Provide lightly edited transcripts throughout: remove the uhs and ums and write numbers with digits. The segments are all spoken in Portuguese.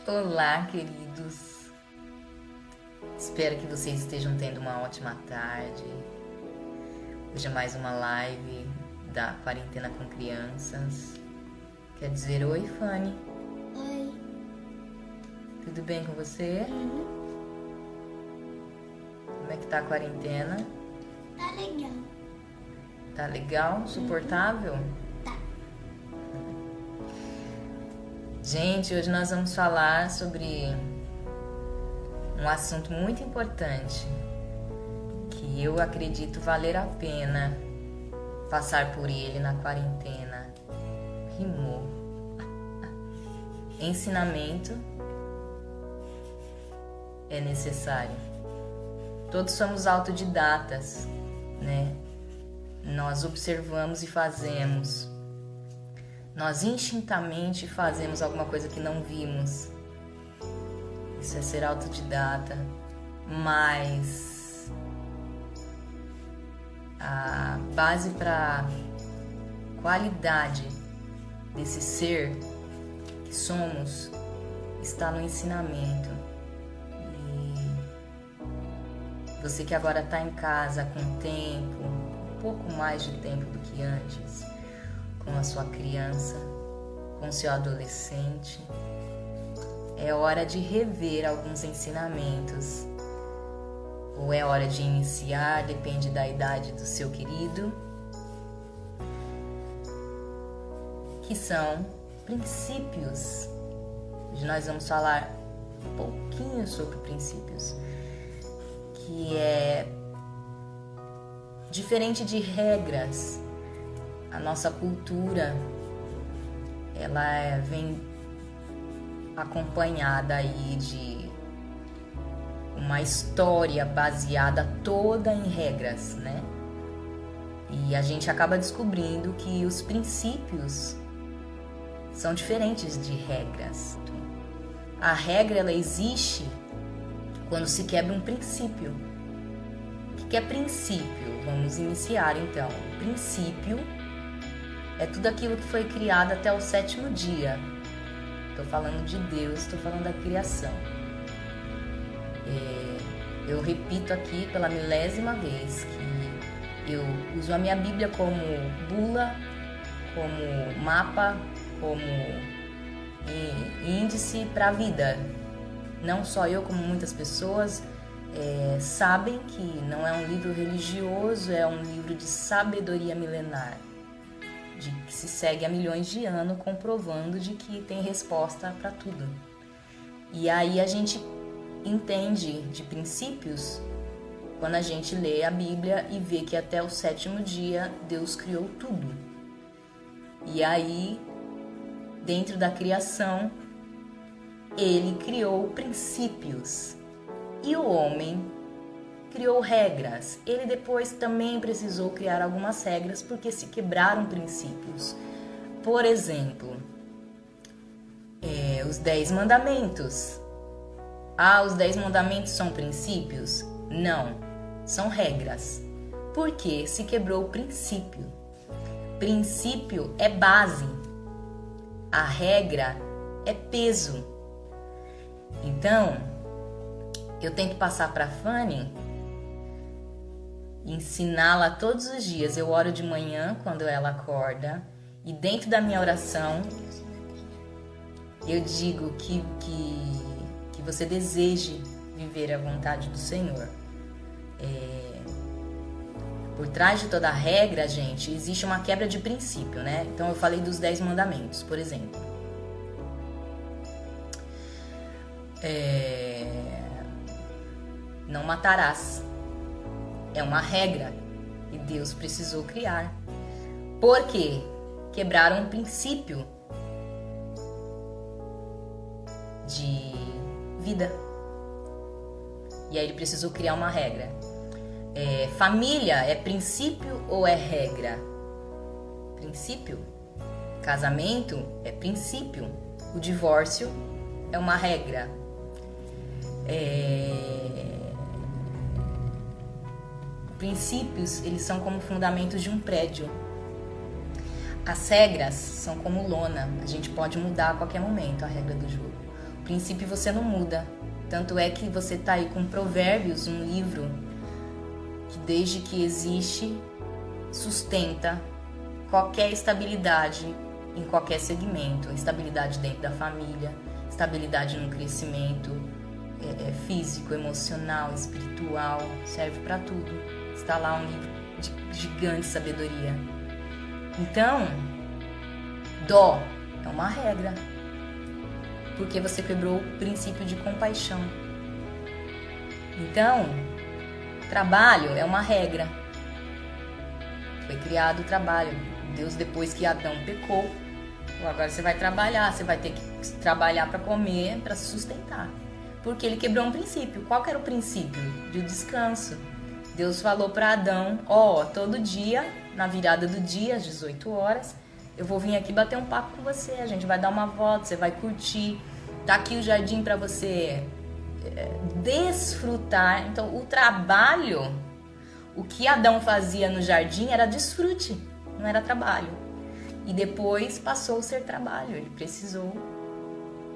Olá, queridos. Espero que vocês estejam tendo uma ótima tarde. Hoje é mais uma live da quarentena com crianças. Quer dizer oi, Fanny? Oi. Tudo bem com você? Uhum. Como é que tá a quarentena? Tá legal. Tá legal? Suportável? Tá. Gente, hoje nós vamos falar sobre um assunto muito importante que eu acredito valer a pena passar por ele na quarentena. Rimou. Ensinamento é necessário. Todos somos autodidatas, né? Nós observamos e fazemos. Nós instintamente fazemos alguma coisa que não vimos. Isso é ser autodidata. Mas a base para qualidade desse ser que somos está no ensinamento. E você que agora está em casa com tempo, um pouco mais de tempo do que antes, com a sua criança, com o seu adolescente, é hora de rever alguns ensinamentos. Ou é hora de iniciar, depende da idade do seu querido, que são princípios. Hoje nós vamos falar um pouquinho sobre princípios, que é diferente de regras. A nossa cultura, ela vem acompanhada aí de uma história baseada toda em regras, né? E a gente acaba descobrindo que os princípios são diferentes de regras. A regra, ela existe quando se quebra um princípio. O que é princípio? Vamos iniciar então. Princípio é tudo aquilo que foi criado até o 7º dia. Estou falando de Deus, estou falando da criação. Eu repito aqui pela milésima vez que eu uso a minha Bíblia como bula, como mapa, como índice para a vida. Não só eu, como muitas pessoas sabem que não é um livro religioso, é um livro de sabedoria milenar, de que se segue há milhões de anos, comprovando de que tem resposta para tudo. E aí a gente entende de princípios quando a gente lê a Bíblia e vê que até o 7º dia Deus criou tudo. E aí, dentro da criação, Ele criou princípios. E o homem criou regras. Ele depois também precisou criar algumas regras porque se quebraram princípios. Por exemplo, os 10 mandamentos. Os 10 mandamentos são princípios? Não, são regras. Porque se quebrou o princípio. Princípio é base. A regra é peso. Então, eu tenho que passar para a Fanny, ensiná-la todos os dias. Eu oro de manhã quando ela acorda e dentro da minha oração eu digo que você deseje viver a vontade do Senhor. Por trás de toda regra, gente, existe uma quebra de princípio, né? Então eu falei dos 10 mandamentos, por exemplo. Não matarás. É uma regra e Deus precisou criar. Por quê? Quebraram um princípio de vida. E aí ele precisou criar uma regra. Família é princípio ou é regra? Princípio. Casamento é princípio. O divórcio é uma regra. Princípios, eles são como fundamentos de um prédio. As regras são como lona, a gente pode mudar a qualquer momento a regra do jogo. O princípio você não muda. Tanto é que você tá aí com Provérbios, um livro que desde que existe sustenta qualquer estabilidade em qualquer segmento, estabilidade dentro da família, estabilidade no crescimento físico, emocional, espiritual, serve para tudo. Está lá um livro de gigante sabedoria. Então, dó é uma regra, porque você quebrou o princípio de compaixão. Então, trabalho é uma regra. Foi criado o trabalho. Deus, depois que Adão pecou, agora você vai trabalhar, você vai ter que trabalhar para comer, para se sustentar. Porque ele quebrou um princípio. Qual que era o princípio? De descanso. Deus falou para Adão, todo dia, na virada do dia, às 18 horas, eu vou vir aqui bater um papo com você, a gente vai dar uma volta, você vai curtir, tá aqui o jardim para você desfrutar. Então, o trabalho, o que Adão fazia no jardim era desfrute, não era trabalho. E depois passou a ser trabalho, ele precisou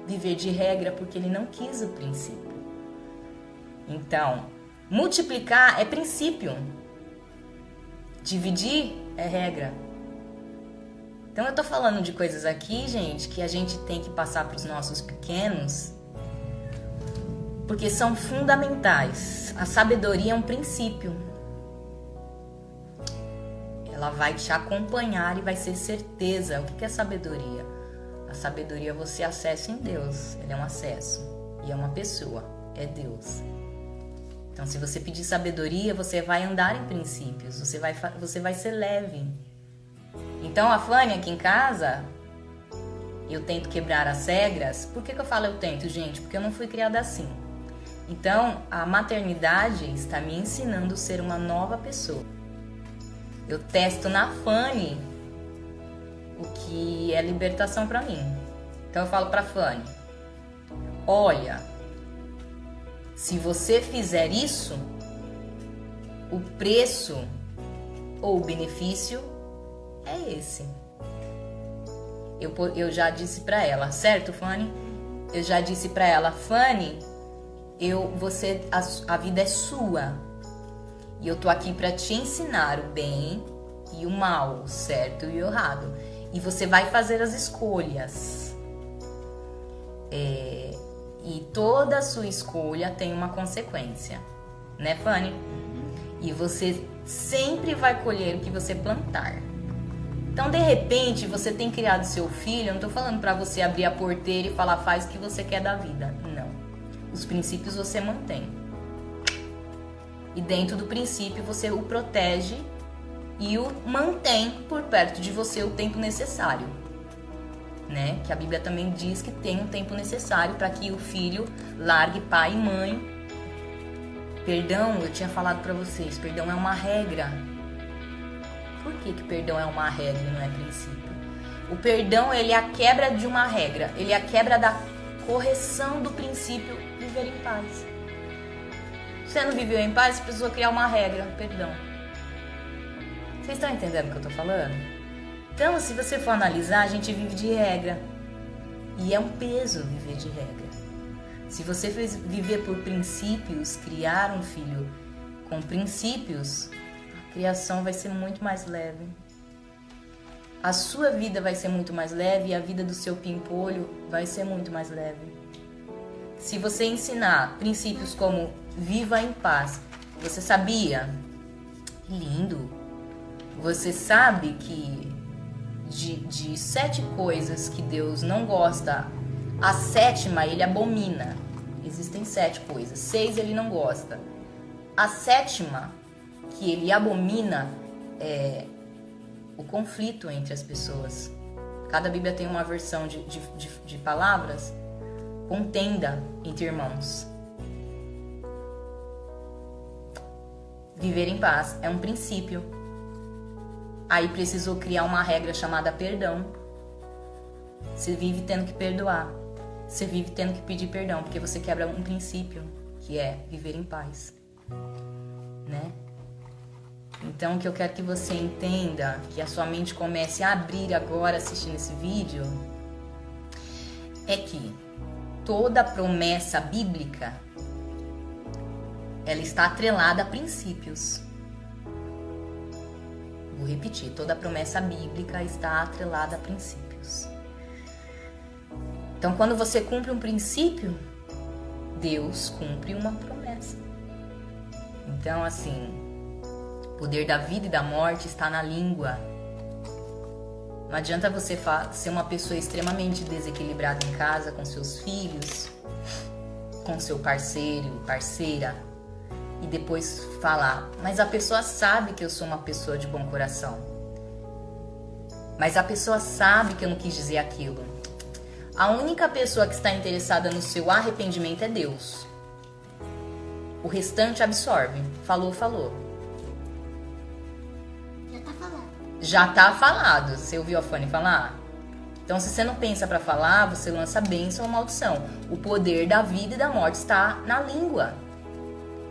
viver de regra porque ele não quis o princípio. Então, multiplicar é princípio, dividir é regra. Então eu tô falando de coisas aqui, gente, que a gente tem que passar para os nossos pequenos, porque são fundamentais. A sabedoria é um princípio. Ela vai te acompanhar e vai ser certeza. O que é sabedoria? A sabedoria você acessa em Deus. Ele é um acesso. E é uma pessoa. É Deus. Então, se você pedir sabedoria, você vai andar em princípios. Você vai ser leve. Então, a Fanny aqui em casa, eu tento quebrar as regras. Por que eu falo eu tento, gente? Porque eu não fui criada assim. Então, a maternidade está me ensinando a ser uma nova pessoa. Eu testo na Fanny o que é libertação para mim. Então eu falo para Fanny: olha, se você fizer isso, o preço ou o benefício é esse. Eu já disse para ela, certo, Fanny? Eu já disse para ela, Fanny, a vida é sua. E eu tô aqui para te ensinar o bem e o mal, o certo e o errado. E você vai fazer as escolhas. E toda a sua escolha tem uma consequência. Né, Fanny? E você sempre vai colher o que você plantar. Então, de repente, você tem criado seu filho. Eu não tô falando para você abrir a porteira e falar, faz o que você quer da vida. Não. Os princípios você mantém. E dentro do princípio você o protege e o mantém por perto de você o tempo necessário, né? Que a Bíblia também diz que tem um tempo necessário para que o filho largue pai e mãe. Perdão, eu tinha falado para vocês, perdão é uma regra. Por que perdão é uma regra e não é princípio? O perdão, ele é a quebra de uma regra, ele é a quebra da correção do princípio viver em paz. Você não viveu em paz, você precisou criar uma regra, perdão. Vocês estão entendendo o que eu tô falando? Então, se você for analisar, a gente vive de regra. E é um peso viver de regra. Se você viver por princípios, criar um filho com princípios, a criação vai ser muito mais leve. A sua vida vai ser muito mais leve e a vida do seu pimpolho vai ser muito mais leve. Se você ensinar princípios como viva em paz, você sabia? Lindo! Você sabe que de 7 coisas que Deus não gosta, a 7ª ele abomina. Existem 7 coisas, 6 ele não gosta. A 7ª que ele abomina é o conflito entre as pessoas. Cada Bíblia tem uma versão de palavras. Contenda entre irmãos. Viver em paz é um princípio. Aí precisou criar uma regra chamada perdão. Você vive tendo que perdoar. Você vive tendo que pedir perdão, porque você quebra um princípio, que é viver em paz. Né? Então, o que eu quero que você entenda, que a sua mente comece a abrir agora assistindo esse vídeo, é que toda promessa bíblica, ela está atrelada a princípios. Vou repetir, toda promessa bíblica está atrelada a princípios. Então, quando você cumpre um princípio, Deus cumpre uma promessa. Então, assim, o poder da vida e da morte está na língua. Não adianta você ser uma pessoa extremamente desequilibrada em casa, com seus filhos, com seu parceiro, parceira, e depois falar, mas a pessoa sabe que eu sou uma pessoa de bom coração. Mas a pessoa sabe que eu não quis dizer aquilo. A única pessoa que está interessada no seu arrependimento é Deus. O restante absorve. Falou, falou. Já tá falado. Já tá falado. Você ouviu a Fanny falar? Então, se você não pensa para falar, você lança bênção ou maldição. O poder da vida e da morte está na língua.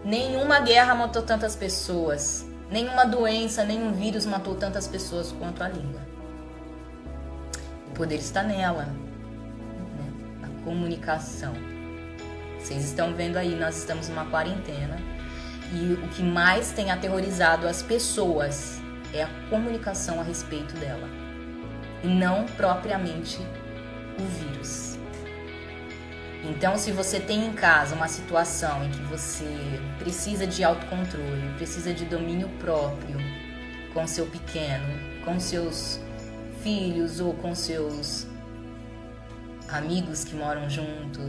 Nenhuma guerra matou tantas pessoas. Nenhuma doença, nenhum vírus matou tantas pessoas quanto a língua. O poder está nela. Na comunicação. Vocês estão vendo aí, nós estamos numa quarentena. E o que mais tem aterrorizado as pessoas é a comunicação a respeito dela. E não propriamente o vírus. Então, se você tem em casa uma situação em que você precisa de autocontrole, precisa de domínio próprio com seu pequeno, com seus filhos ou com seus amigos que moram junto,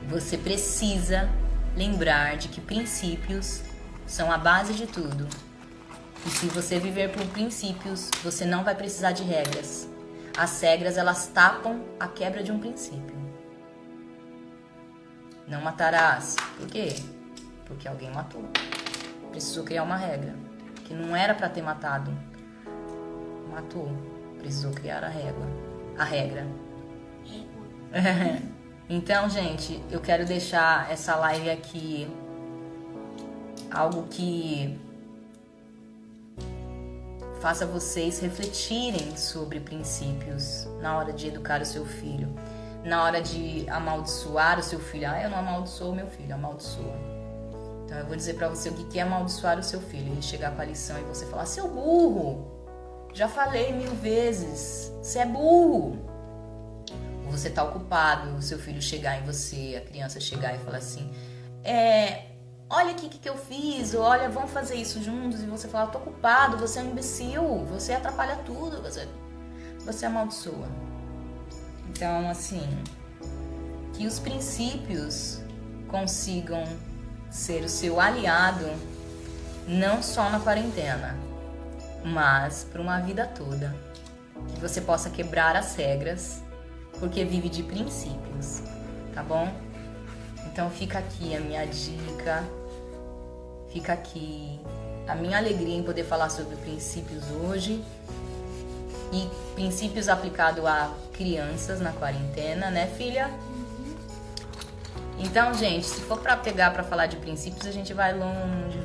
você precisa lembrar de que princípios são a base de tudo. E se você viver por princípios, você não vai precisar de regras. As regras, elas tapam a quebra de um princípio. Não matarás. Por quê? Porque alguém matou. Precisou criar uma regra. Que não era para ter matado. Matou. Precisou criar a regra. Então, gente, eu quero deixar essa live aqui algo que faça vocês refletirem sobre princípios na hora de educar o seu filho. Na hora de amaldiçoar o seu filho. Eu não amaldiçoo o meu filho, amaldiçoa. Então eu vou dizer pra você o que é amaldiçoar o seu filho. Ele chegar com a lição e você falar, seu burro, já falei 1000 vezes, você é burro. Ou você tá ocupado, o seu filho chegar em você, a criança chegar e falar assim, olha aqui o que eu fiz, ou olha, vamos fazer isso juntos, e você falar, tô ocupado, você é um imbecil, você atrapalha tudo, você amaldiçoa. Então, assim, que os princípios consigam ser o seu aliado, não só na quarentena, mas para uma vida toda. Que você possa quebrar as regras, porque vive de princípios, tá bom? Então fica aqui a minha dica, fica aqui a minha alegria em poder falar sobre princípios hoje. E princípios aplicados a crianças na quarentena, né, filha? Então, gente, se for pra pegar pra falar de princípios, a gente vai longe.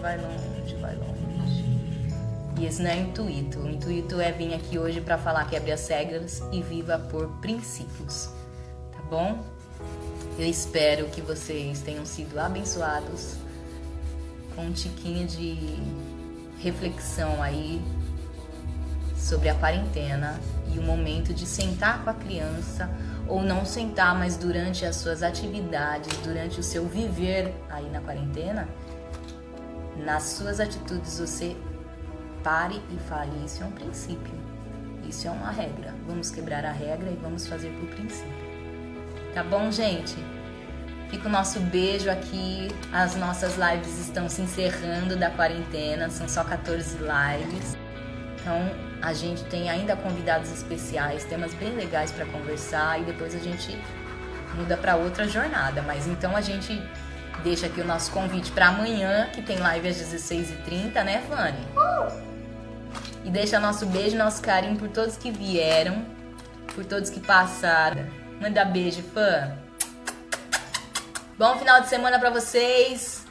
E esse não é o intuito. O intuito é vir aqui hoje pra falar quebre as regras e viva por princípios. Tá bom? Eu espero que vocês tenham sido abençoados com um tiquinho de reflexão aí sobre a quarentena e o momento de sentar com a criança, ou não sentar, mas durante as suas atividades, durante o seu viver aí na quarentena, nas suas atitudes você pare e fale, isso é um princípio, isso é uma regra, vamos quebrar a regra e vamos fazer por princípio. Tá bom, gente? Fica o nosso beijo aqui, as nossas lives estão se encerrando da quarentena, são só 14 lives, então a gente tem ainda convidados especiais, temas bem legais para conversar e depois a gente muda para outra jornada. Mas então a gente deixa aqui o nosso convite para amanhã, que tem live às 16h30, né, Fanny? E deixa nosso beijo, nosso carinho por todos que vieram, por todos que passaram. Manda beijo, fã. Bom final de semana para vocês.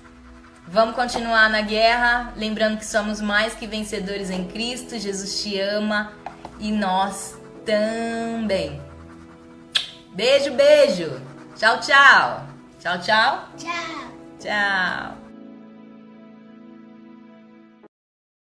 Vamos continuar na guerra, lembrando que somos mais que vencedores em Cristo, Jesus te ama e nós também. Beijo, beijo. Tchau, tchau. Tchau, tchau. Tchau. Tchau.